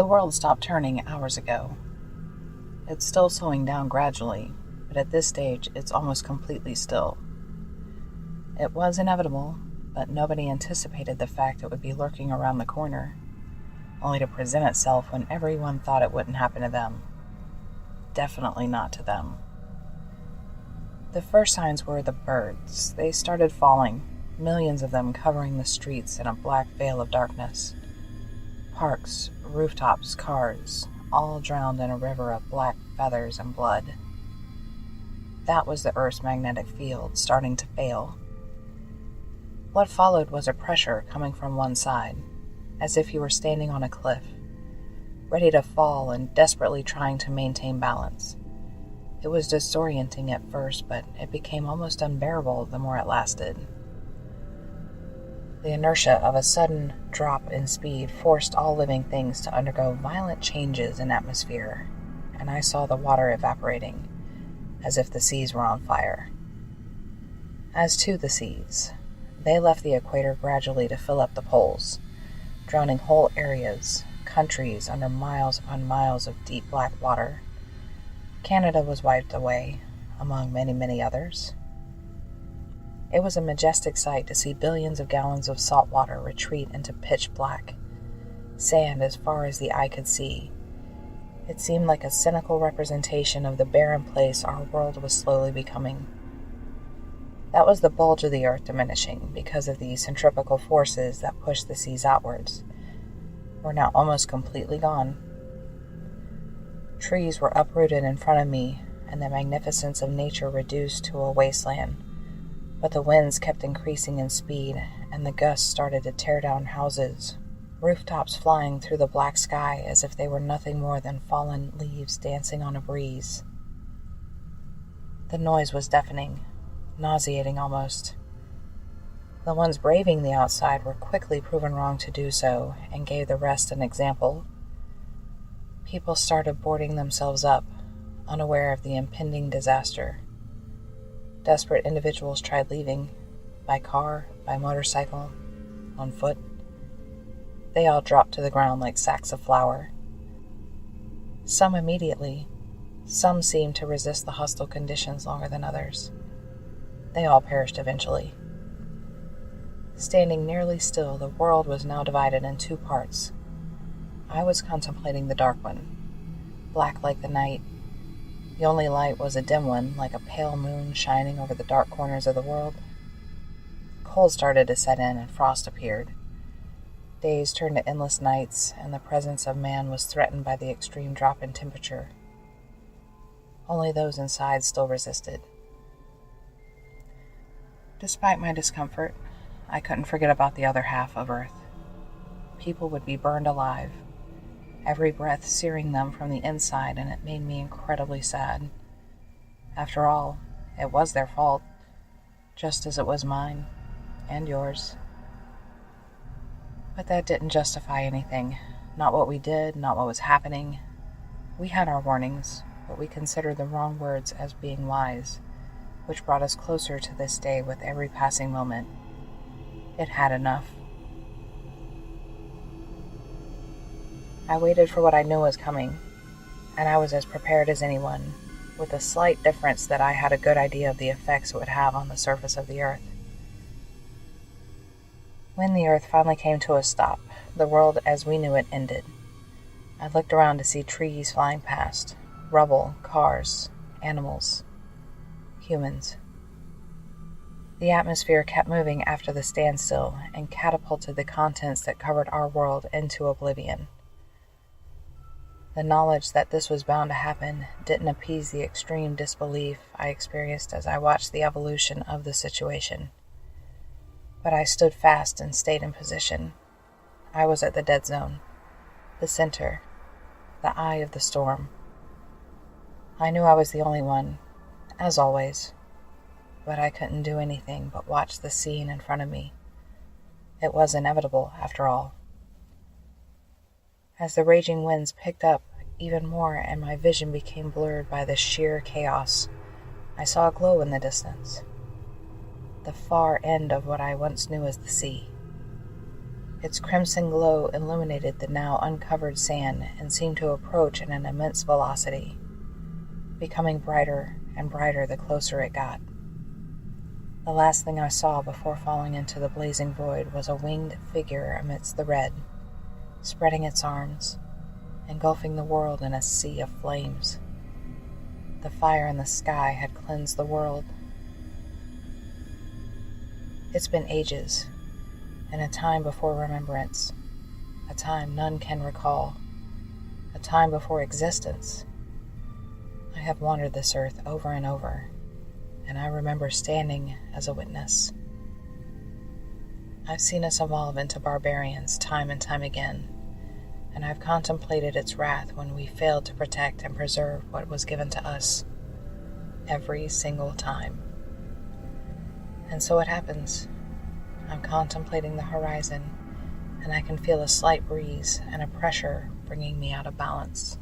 The world stopped turning hours ago. It's still slowing down gradually, but at this stage it's almost completely still. It was inevitable, but nobody anticipated the fact it would be lurking around the corner, only to present itself when everyone thought it wouldn't happen to them. Definitely not to them. The first signs were the birds. They started falling, millions of them covering the streets in a black veil of darkness. Parks, rooftops, cars, all drowned in a river of black feathers and blood. That was the Earth's magnetic field starting to fail. What followed was a pressure coming from one side, as if you were standing on a cliff, ready to fall and desperately trying to maintain balance. It was disorienting at first, but it became almost unbearable the more it lasted. The inertia of a sudden drop in speed forced all living things to undergo violent changes in atmosphere, and I saw the water evaporating, as if the seas were on fire. As to the seas, they left the equator gradually to fill up the poles, drowning whole areas, countries under miles upon miles of deep black water. Canada was wiped away, among many, many others. It was a majestic sight to see billions of gallons of salt water retreat into pitch black, sand as far as the eye could see. It seemed like a cynical representation of the barren place our world was slowly becoming. That was the bulge of the earth diminishing because of the centrifugal forces that pushed the seas outwards. Were now almost completely gone. Trees were uprooted in front of me, and the magnificence of nature reduced to a wasteland. But the winds kept increasing in speed, and the gusts started to tear down houses, rooftops flying through the black sky as if they were nothing more than fallen leaves dancing on a breeze. The noise was deafening, nauseating almost. The ones braving the outside were quickly proven wrong to do so, and gave the rest an example. People started boarding themselves up, unaware of the impending disaster. Desperate individuals tried leaving, by car, by motorcycle, on foot. They all dropped to the ground like sacks of flour. Some immediately, some seemed to resist the hostile conditions longer than others. They all perished eventually. Standing nearly still, the world was now divided in two parts. I was contemplating the dark one, black like the night. The only light was a dim one, like a pale moon shining over the dark corners of the world. Cold started to set in, and frost appeared. Days turned to endless nights, and the presence of man was threatened by the extreme drop in temperature. Only those inside still resisted. Despite my discomfort, I couldn't forget about the other half of Earth. People would be burned alive, every breath searing them from the inside, and it made me incredibly sad. After all, it was their fault, just as it was mine, and yours. But that didn't justify anything. Not what we did, not what was happening. We had our warnings, but we considered the wrong words as being wise, which brought us closer to this day with every passing moment. It had enough. I waited for what I knew was coming, and I was as prepared as anyone, with the slight difference that I had a good idea of the effects it would have on the surface of the earth. When the earth finally came to a stop, the world as we knew it ended. I looked around to see trees flying past, rubble, cars, animals, humans. The atmosphere kept moving after the standstill and catapulted the contents that covered our world into oblivion. The knowledge that this was bound to happen didn't appease the extreme disbelief I experienced as I watched the evolution of the situation. But I stood fast and stayed in position. I was at the dead zone, the center, the eye of the storm. I knew I was the only one, as always, but I couldn't do anything but watch the scene in front of me. It was inevitable, after all. As the raging winds picked up even more and my vision became blurred by the sheer chaos, I saw a glow in the distance. The far end of what I once knew as the sea. Its crimson glow illuminated the now uncovered sand and seemed to approach at an immense velocity, becoming brighter and brighter the closer it got. The last thing I saw before falling into the blazing void was a winged figure amidst the red, spreading its arms, engulfing the world in a sea of flames. The fire in the sky had cleansed the world. It's been ages, and a time before remembrance, a time none can recall, a time before existence. I have wandered this earth over and over, and I remember standing as a witness. I've seen us evolve into barbarians time and time again, and I've contemplated its wrath when we failed to protect and preserve what was given to us every single time. And so it happens. I'm contemplating the horizon, and I can feel a slight breeze and a pressure bringing me out of balance.